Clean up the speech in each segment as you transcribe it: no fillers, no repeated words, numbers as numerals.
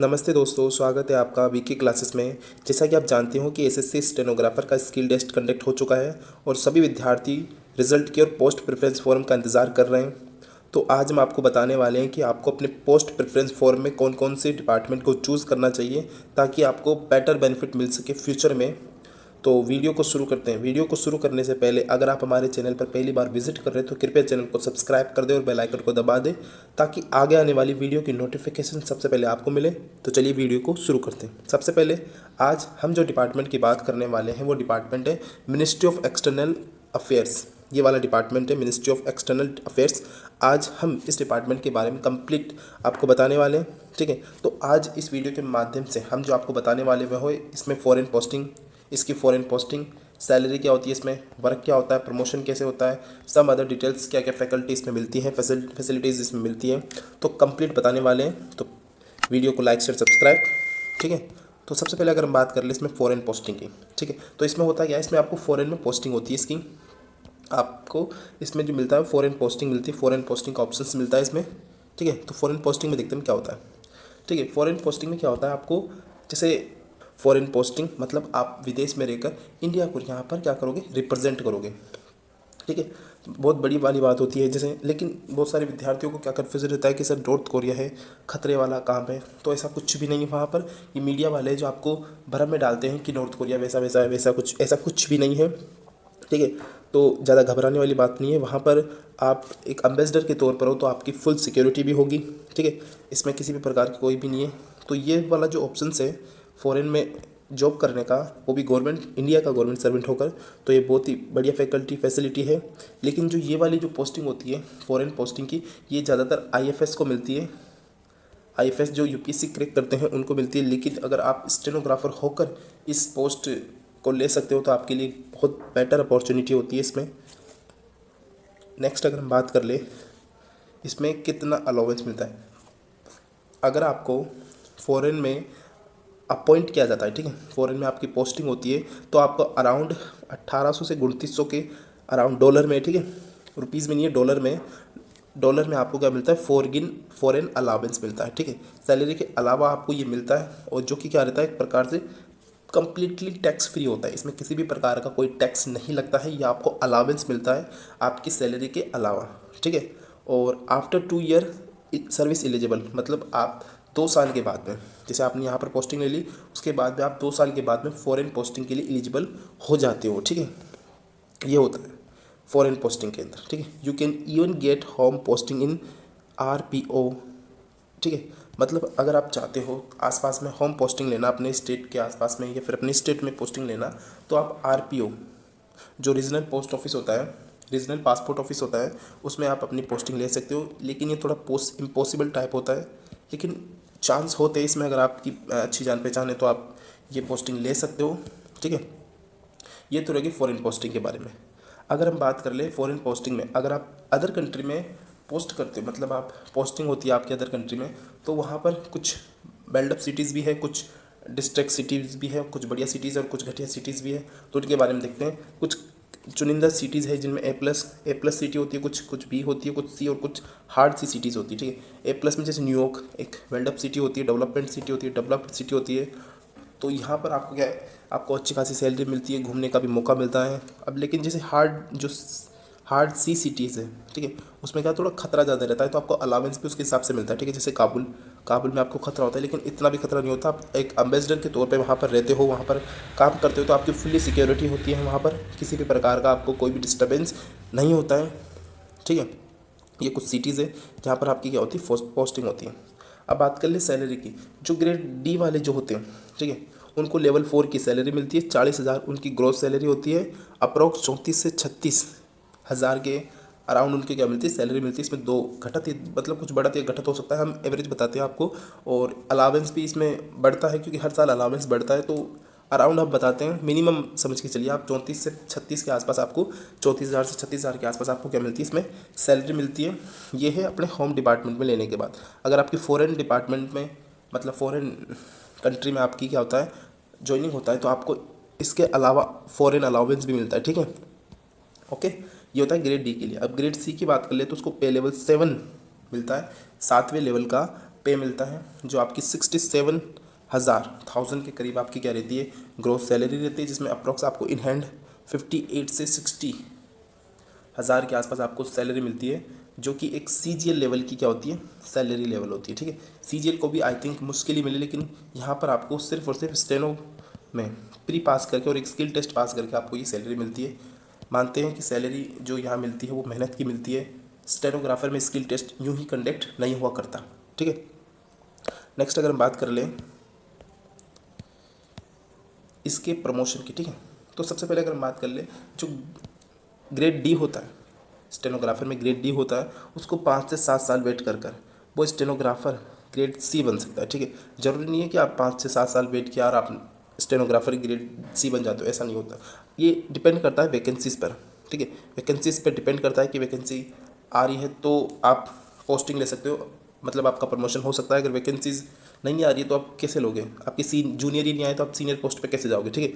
नमस्ते दोस्तों, स्वागत है आपका वीके क्लासेस में। जैसा कि आप जानते हो कि एसएससी स्टेनोग्राफर का स्किल टेस्ट कंडक्ट हो चुका है और सभी विद्यार्थी रिजल्ट की और पोस्ट प्रेफरेंस फॉर्म का इंतज़ार कर रहे हैं। तो आज हम आपको बताने वाले हैं कि आपको अपने पोस्ट प्रेफरेंस फॉर्म में कौन कौन से डिपार्टमेंट को चूज़ करना चाहिए ताकि आपको बेटर बेनिफिट मिल सके फ्यूचर में। तो वीडियो को शुरू करते हैं। वीडियो को शुरू करने से पहले अगर आप हमारे चैनल पर पहली बार विजिट कर रहे हैं तो कृपया चैनल को सब्सक्राइब कर दें और बेल आइकन को दबा दें ताकि आगे आने वाली वीडियो की नोटिफिकेशन सबसे पहले आपको मिले। तो चलिए वीडियो को शुरू करते हैं। सबसे पहले आज हम जो डिपार्टमेंट की बात करने वाले हैं वो डिपार्टमेंट है मिनिस्ट्री ऑफ एक्सटर्नल अफेयर्स। ये वाला डिपार्टमेंट है मिनिस्ट्री ऑफ एक्सटर्नल अफेयर्स। आज हम इस डिपार्टमेंट के बारे में कंप्लीट आपको बताने वाले हैं। ठीक है, तो आज इस वीडियो के माध्यम से हम जो आपको बताने वाले वो है इसमें फॉरेन पोस्टिंग, इसकी फॉरेन पोस्टिंग, सैलरी क्या होती है, इसमें वर्क क्या होता है, प्रमोशन कैसे होता है, सब अदर डिटेल्स, क्या क्या फैकल्टी इसमें मिलती हैं, फैसिलिटीज़ इसमें मिलती हैं, तो कंप्लीट बताने वाले हैं। तो वीडियो को लाइक शेयर सब्सक्राइब। ठीक है, तो सबसे पहले अगर हम बात कर ले इसमें फ़ॉरेन पोस्टिंग की। ठीक है, तो इसमें होता क्या है, इसमें आपको फ़ॉरेन में पोस्टिंग होती है इसकी। आपको इसमें जो मिलता है फ़ॉरेन पोस्टिंग मिलती है, फ़ॉरेन पोस्टिंग का ऑप्शन मिलता है इसमें। ठीक है, तो फ़ॉरेन पोस्टिंग में देखते हैं क्या होता है। ठीक है, फ़ॉरेन पोस्टिंग में क्या होता है, आपको जैसे फॉरेन पोस्टिंग मतलब आप विदेश में रहकर इंडिया को यहाँ पर क्या करोगे, रिप्रेजेंट करोगे। ठीक है, बहुत बड़ी वाली बात होती है जैसे, लेकिन बहुत सारे विद्यार्थियों को क्या कन्फ्यूजन रहता है कि सर नॉर्थ कोरिया है, खतरे वाला काम है। तो ऐसा कुछ भी नहीं है वहाँ पर। ये मीडिया वाले जो आपको भ्रम में डालते हैं कि नॉर्थ कोरिया वैसा वैसा है, वैसा कुछ ऐसा कुछ भी नहीं है। ठीक है, तो ज़्यादा घबराने वाली बात नहीं है। वहाँ पर आप एक एम्बेसडर के तौर पर हो तो आपकी फुल सिक्योरिटी भी होगी। ठीक है, इसमें किसी भी प्रकार की कोई भी नहीं है। तो ये वाला जो ऑप्शन है फ़ॉरेन में जॉब करने का, वो भी गवर्नमेंट, इंडिया का गवर्नमेंट सर्वेंट होकर, तो ये बहुत ही बढ़िया फैसिलिटी है। लेकिन जो ये वाली जो पोस्टिंग होती है फ़ॉरेन पोस्टिंग की, ये ज़्यादातर आईएफएस को मिलती है। आईएफएस जो यूपीएससी क्रैक करते हैं उनको मिलती है। लेकिन अगर आप स्टेनोग्राफर होकर इस पोस्ट को ले सकते हो तो आपके लिए बहुत बेटर अपॉर्चुनिटी होती है इसमें। नेक्स्ट अगर हम बात कर ले इसमें कितना अलाउंस मिलता है। अगर आपको फ़ॉरेन में अपॉइंट किया जाता है, ठीक है, फ़ॉरेन में आपकी पोस्टिंग होती है, तो आपको अराउंड 1800 से 2900 के अराउंड डॉलर में, ठीक है, रुपीज़ में नहीं है, डॉलर में आपको क्या मिलता है, फॉरेन अलावेंस मिलता है। ठीक है, सैलरी के अलावा आपको ये मिलता है और जो कि क्या रहता है, एक प्रकार से कम्प्लीटली टैक्स फ्री होता है। इसमें किसी भी प्रकार का कोई टैक्स नहीं लगता है। ये आपको अलावेंस मिलता है आपकी सैलरी के अलावा। ठीक है, और आफ्टर 2 ईयर सर्विस एलिजिबल, मतलब आप 2 साल के बाद में, जैसे आपने यहाँ पर पोस्टिंग ले ली, उसके बाद में आप 2 साल के बाद में फ़ॉरेन पोस्टिंग के लिए एलिजिबल हो जाते हो। ठीक है, ये होता है फ़ॉरेन पोस्टिंग के अंदर। ठीक है, you can even get home posting in RPO. ठीक है, मतलब अगर आप चाहते हो आसपास में होम पोस्टिंग लेना, अपने स्टेट के आसपास में या फिर अपने स्टेट में पोस्टिंग लेना, तो आप आरपीओ जो रीजनल पोस्ट ऑफिस होता है, रीजनल पासपोर्ट ऑफिस होता है, उसमें आप अपनी पोस्टिंग ले सकते हो। लेकिन ये थोड़ा इम्पॉसिबल टाइप होता है, लेकिन चांस होते हैं इसमें। अगर आपकी अच्छी जान पहचान है तो आप ये पोस्टिंग ले सकते हो। ठीक है, ये तो रहेगी फ़ॉरेन पोस्टिंग के बारे में। अगर हम बात कर ले फ़ॉरेन पोस्टिंग में, अगर आप अदर कंट्री में पोस्ट करते हो, मतलब आप पोस्टिंग होती है आपकी अदर कंट्री में, तो वहाँ पर कुछ बिल्डअप सिटीज़ भी है, कुछ डिस्ट्रिक्ट सिटीज़ भी है, कुछ बढ़िया सिटीज़ और कुछ घटिया सिटीज़ भी है। तो उनके बारे में देखते हैं। कुछ चुनिंदा सिटीज़ है जिनमें ए प्लस सिटी होती है, कुछ बी होती है, कुछ सी और कुछ हार्ड सी सिटीज़ होती है। ठीक है, ए प्लस में जैसे न्यूयॉर्क एक बिल्डअप सिटी होती है, डेवलपमेंट सिटी होती है, डेवलप्ड सिटी होती है। तो यहाँ पर आपको क्या है, आपको अच्छी खासी सैलरी मिलती है, घूमने का भी मौका मिलता है। अब लेकिन जैसे हार्ड सी सिटीज़ है, ठीक है, उसमें क्या थोड़ा खतरा ज़्यादा रहता है, तो आपको अलावेंस भी उसके हिसाब से मिलता है। ठीक है, जैसे काबुल में आपको खतरा होता है, लेकिन इतना भी खतरा नहीं होता। आप एक एम्बेसडर के तौर पे वहाँ पर रहते हो, वहाँ पर काम करते हो, तो आपकी फुल्ली सिक्योरिटी होती है। वहाँ पर किसी भी प्रकार का आपको कोई भी डिस्टर्बेंस नहीं होता है। ठीक है, ये कुछ सिटीज़ है जहाँ पर आपकी क्या होती है, पोस्टिंग होती है। अब बात कर ले सैलरी की। जो ग्रेड डी वाले जो होते हैं, ठीक है, उनको लेवल 4 की सैलरी मिलती है, 40,000 उनकी ग्रोस सैलरी होती है। अप्रॉक्स 34 से 36,000 के अराउंड उनकी क्या मिलती है, सैलरी मिलती है। इसमें दो घटत, मतलब कुछ बढ़त या घटत हो सकता है, हम एवरेज बताते हैं आपको। और अलावेंस भी इसमें बढ़ता है क्योंकि हर साल अलावेंस बढ़ता है, तो अराउंड हम बताते हैं, मिनिमम समझ के चलिए आप 34 से 36 के आसपास आपको, 34,000 से 36,000 के आसपास आपको क्या मिलती है, इसमें सैलरी मिलती है। ये है अपने होम डिपार्टमेंट में लेने के बाद। अगर आपकी फ़ॉरेन डिपार्टमेंट में, मतलब फ़ॉरेन कंट्री में आपकी क्या होता है, ज्वाइनिंग होता है, तो आपको इसके अलावा फ़ॉरेन अलाउंस भी मिलता है। ठीक है, ओके, ये होता है ग्रेड डी के लिए। अब ग्रेड सी की बात कर ले तो उसको पे लेवल 7 मिलता है, 7वें लेवल का पे मिलता है, जो आपकी 67,000 के करीब आपकी क्या रहती है, ग्रोस सैलरी रहती है, जिसमें अप्रॉक्स आपको इन हैंड 58 से 60,000 के आसपास आपको सैलरी मिलती है, जो कि एक CGL लेवल की क्या होती है, सैलरी लेवल होती है। ठीक है, CGL को भी आई थिंक मुश्किल ही मिले, लेकिन यहाँ पर आपको सिर्फ और सिर्फ स्टेनो में प्री पास करके और एक स्किल टेस्ट पास करके आपको ये सैलरी मिलती है। मानते हैं कि सैलरी जो यहाँ मिलती है वो मेहनत की मिलती है। स्टेनोग्राफर में स्किल टेस्ट यूँ ही कंडक्ट नहीं हुआ करता। ठीक है, नेक्स्ट अगर हम बात कर लें इसके प्रमोशन की। ठीक है, तो सबसे पहले अगर हम बात कर लें, जो ग्रेड डी होता है स्टेनोग्राफर में, ग्रेड डी होता है, उसको 5 से 7 साल वेट कर वो स्टेनोग्राफर ग्रेड सी बन सकता है। ठीक है, जरूरी नहीं है कि आप 5 से 7 साल वेट किया और आप स्टेनोग्राफर ग्रेड सी बन जाते हो, ऐसा नहीं होता। ये डिपेंड करता है वैकेंसीज़ पर। ठीक है, वैकेंसीज़ पर डिपेंड करता है कि वैकेंसी आ रही है तो आप पोस्टिंग ले सकते हो, मतलब आपका प्रमोशन हो सकता है। अगर वैकेंसीज नहीं आ रही है तो आप कैसे लोगे, आपकी जूनियर ही नहीं आए तो आप सीनियर पोस्ट पे कैसे जाओगे। ठीक है,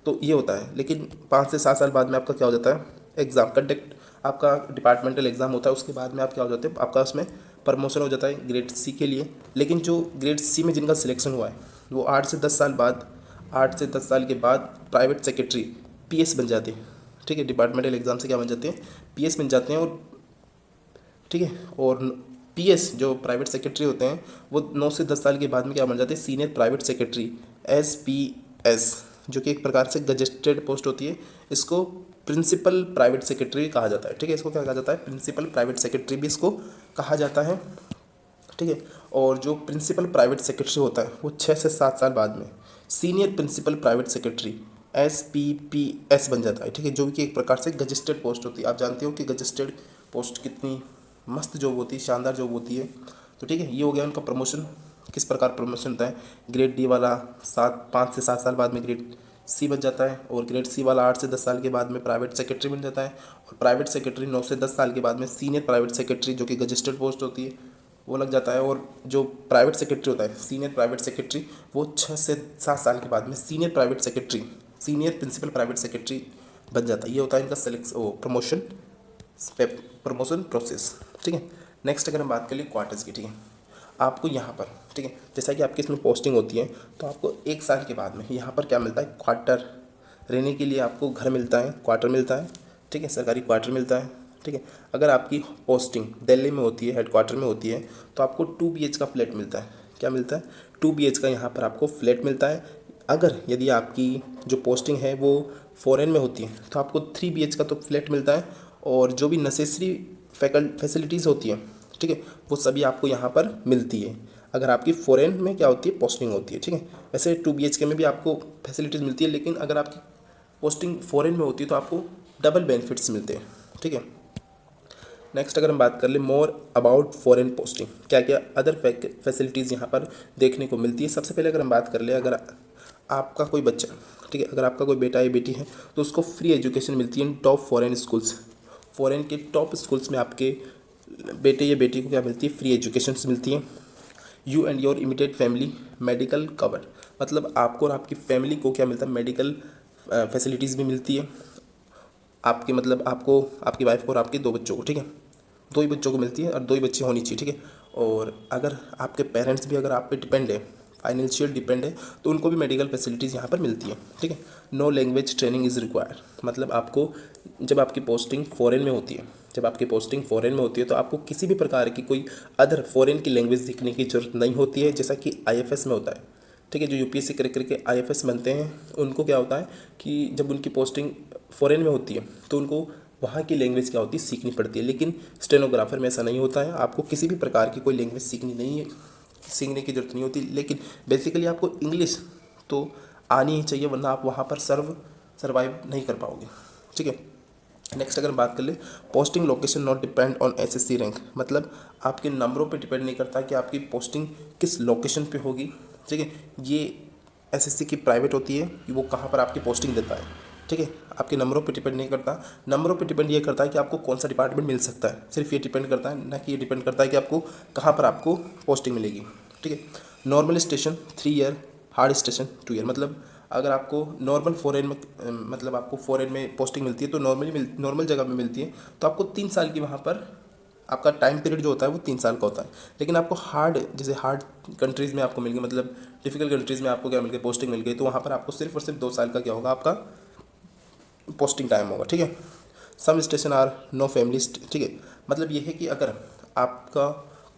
तो ये होता है। लेकिन 5 से 7 साल बाद में आपका क्या हो जाता है, एग्ज़ाम कंडक्ट, आपका डिपार्टमेंटल एग्ज़ाम होता है, उसके बाद में आप क्या हो जाते हैं, आपका उसमें प्रमोशन हो जाता है ग्रेड सी के लिए। लेकिन जो ग्रेड सी में जिनका सिलेक्शन हुआ है वो 8 से 10 साल बाद, 8 से 10 साल के बाद प्राइवेट सेक्रेटरी PS बन जाते हैं। ठीक है, डिपार्टमेंटल एग्ज़ाम से क्या बन जाते हैं, PS बन जाते हैं। और ठीक है, और PS जो प्राइवेट सेक्रेटरी होते हैं वो 9 से 10 साल के बाद में क्या बन जाते हैं, सीनियर प्राइवेट सेक्रेटरी SPS, जो कि एक प्रकार से गजेस्टेड पोस्ट होती है। इसको प्रिंसिपल प्राइवेट सेक्रेटरी कहा जाता है। ठीक है, इसको क्या कहा जाता है, प्रिंसिपल प्राइवेट सेक्रेटरी भी इसको कहा जाता है। ठीक है, और जो प्रिंसिपल प्राइवेट सेक्रेटरी होता है वो 6 से 7 साल बाद में senior principal private secretary SPPS बन जाता है। ठीक है, जो कि एक प्रकार से गजेस्टेड पोस्ट होती है। आप जानते हो कि गजेस्टेड पोस्ट कितनी मस्त जॉब होती है, शानदार जॉब होती है। तो ठीक है, ये हो गया उनका प्रमोशन। किस प्रकार प्रमोशन होता है, ग्रेड डी वाला 5 से 7 साल बाद में ग्रेड सी बन जाता है, और ग्रेड सी वाला 8 से 10 साल के बाद में प्राइवेट सेक्रेटरी बन जाता है, और प्राइवेट सेक्रेटरी 9 से 10 साल के बाद में सीनियर प्राइवेट सेक्रेटरी, जो कि गजेस्टेड पोस्ट होती है, वो लग जाता है। और जो प्राइवेट सेक्रेटरी होता है, सीनियर प्राइवेट सेक्रेटरी, वो 6 से 7 साल के बाद में senior private secretary, senior principal private secretary बन जाता है। ये होता है इनका प्रमोशन प्रोसेस। ठीक है, नेक्स्ट अगर हम बात करें क्वार्टर्स की। ठीक है, आपको यहाँ पर, ठीक है, जैसा कि आपकी इसमें पोस्टिंग होती है तो आपको 1 साल के बाद में यहाँ पर क्या मिलता है, क्वार्टर, रहने के लिए आपको घर मिलता है, क्वार्टर मिलता है। ठीक है, सरकारी क्वार्टर मिलता है। ठीक है, अगर आपकी पोस्टिंग दिल्ली में होती है, हेडक्वार्टर में होती है, तो आपको 2 BH का फ्लैट मिलता है। क्या मिलता है, 2 BH का यहाँ पर आपको फ्लैट मिलता है। अगर यदि आपकी जो पोस्टिंग है वो फॉरेन में होती है तो आपको 3 BH का तो फ्लैट मिलता है, और जो भी नेसेसरी फैसिलिटीज़ होती हैं, ठीक है, वो सभी आपको यहाँ पर मिलती है अगर आपकी फॉरेन में क्या होती है, पोस्टिंग होती है। ठीक है, वैसे 2 BHK में भी आपको फैसिलिटीज़ मिलती है, लेकिन अगर आपकी पोस्टिंग फॉरेन में होती है तो आपको डबल बेनिफिट्स मिलते हैं। ठीक है, नेक्स्ट अगर हम बात कर ले मोर अबाउट फॉरेन पोस्टिंग, क्या क्या अदर फैसिलिटीज़ यहाँ पर देखने को मिलती है। सबसे पहले अगर हम बात कर ले, अगर आपका कोई बच्चा, ठीक है, अगर आपका कोई बेटा या बेटी है तो उसको फ्री एजुकेशन मिलती है इन टॉप फॉरेन स्कूल्स। फॉरेन के टॉप स्कूल्स में आपके बेटे या बेटी को क्या मिलती है, फ्री एजुकेशन मिलती है। You and your immediate family medical covered, मतलब आपको और आपकी फैमिली को क्या मिलता है, मेडिकल फैसिलिटीज़ भी मिलती है। आपके मतलब आपको, आपकी वाइफ को और आपके 2 बच्चों को, ठीक है, 2 ही बच्चों को मिलती है और 2 ही बच्चे होनी चाहिए। ठीक है, और अगर आपके पेरेंट्स भी अगर आप पे डिपेंड है, फाइनेंशियल डिपेंड है, तो उनको भी मेडिकल फैसिलिटीज़ यहाँ पर मिलती है। ठीक है, no language training is required, मतलब आपको जब आपकी पोस्टिंग फॉरेन में होती है, जब आपकी पोस्टिंग फॉरेन में होती है तो आपको किसी भी प्रकार की कोई अदर फॉरेन की लैंग्वेज सीखने की जरूरत नहीं होती है, जैसा कि IFS में होता है। ठीक है, जो UPSC करके IFS बनते हैं उनको क्या होता है कि जब उनकी पोस्टिंग फॉरेन में होती है तो उनको वहाँ की लैंग्वेज क्या होती है, सीखनी पड़ती है। लेकिन स्टेनोग्राफर में ऐसा नहीं होता है, आपको किसी भी प्रकार की कोई लैंग्वेज सीखने की ज़रूरत नहीं होती। लेकिन बेसिकली आपको इंग्लिश तो आनी ही चाहिए, वरना आप वहाँ पर सर्वाइव नहीं कर पाओगे। ठीक है, नेक्स्ट अगर बात कर ले, posting location not depend on SSC rank, मतलब आपके नंबरों पे डिपेंड नहीं करता कि आपकी पोस्टिंग किस लोकेशन पे होगी। ठीक है, ये SSC की प्राइवेट होती है कि वो कहाँ पर आपकी पोस्टिंग देता है। ठीक है, आपके नंबरों पे डिपेंड नहीं करता, नंबरों पे डिपेंड ये करता है कि आपको कौन सा डिपार्टमेंट मिल सकता है, सिर्फ ये डिपेंड करता है, ना कि ये डिपेंड करता है कि आपको कहाँ पर आपको पोस्टिंग मिलेगी। ठीक है, normal station 3 year, hard station 2 year, मतलब अगर आपको नॉर्मल फॉरेन में मतलब आपको फॉरेन में पोस्टिंग मिलती है तो नॉर्मल जगह में मिलती है तो आपको 3 साल की वहाँ पर आपका टाइम पीरियड जो होता है वो 3 साल का होता है। लेकिन आपको हार्ड, जैसे हार्ड कंट्रीज़ में आपको मिल गई, मतलब डिफिकल्ट कंट्रीज़ में आपको क्या मिल गई, पोस्टिंग मिल गई, तो वहाँ पर आपको सिर्फ और सिर्फ 2 साल का क्या होगा, आपका पोस्टिंग टाइम होगा। ठीक है। Some station are no family, ठीक है, मतलब ये है कि अगर आपका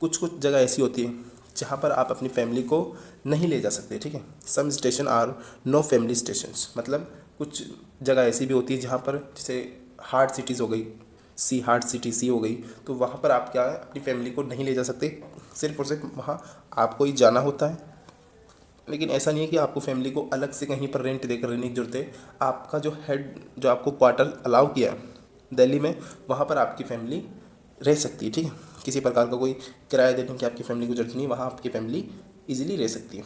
कुछ कुछ जगह ऐसी होती है जहाँ पर आप अपनी फैमिली को नहीं ले जा सकते। ठीक है। Some station are no family stations, मतलब कुछ जगह ऐसी भी होती है जहाँ पर, जैसे हार्ड सिटीज़ हो गई, हार्ड सिटी सी हो गई, तो वहाँ पर आप क्या है, अपनी फैमिली को नहीं ले जा सकते, सिर्फ और सिर्फ वहाँ आपको ही जाना होता है। लेकिन ऐसा नहीं है कि आपको फैमिली को अलग से कहीं पर रेंट देकर रहने की जरूरत है। आपका जो हेड, जो आपको क्वार्टर अलाउ किया है दिल्ली में, वहाँ पर आपकी फैमिली रह सकती है। ठीक है। किसी प्रकार का कोई किराया देने की आपकी फैमिली को जरूरत नहीं, वहाँ आपकी फैमिली इजीली रह सकती है।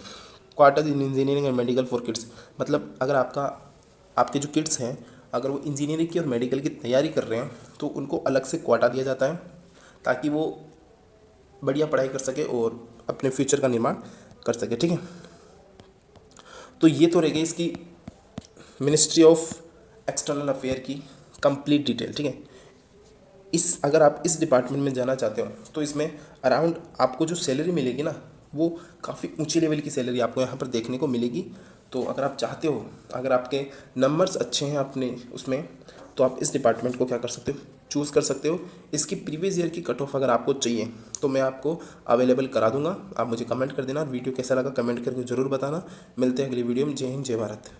Quarter in engineering and medical for kids, मतलब अगर आपके जो किड्स हैं, अगर वो इंजीनियरिंग की और मेडिकल की तैयारी कर रहे हैं तो उनको अलग से क्वार्टर दिया जाता है, ताकि वो बढ़िया पढ़ाई कर सके और अपने फ्यूचर का निर्माण कर सके। ठीक है। तो ये तो रह गई इसकी मिनिस्ट्री ऑफ एक्सटर्नल अफेयर की कंप्लीट डिटेल। ठीक है। अगर आप इस डिपार्टमेंट में जाना चाहते हो तो इसमें अराउंड आपको जो सैलरी मिलेगी ना, वो काफ़ी ऊंची लेवल की सैलरी आपको यहाँ पर देखने को मिलेगी। तो अगर आप चाहते हो, अगर आपके नंबर्स अच्छे हैं अपने उसमें, तो आप इस डिपार्टमेंट को क्या कर सकते हो, चूज़ कर सकते हो। इसकी प्रीवियस ईयर की कट ऑफ अगर आपको चाहिए तो मैं आपको अवेलेबल करा दूंगा। आप मुझे कमेंट कर देना, वीडियो कैसा लगा कमेंट करके ज़रूर बताना। मिलते हैं अगली वीडियो में। जय हिंद, जय भारत।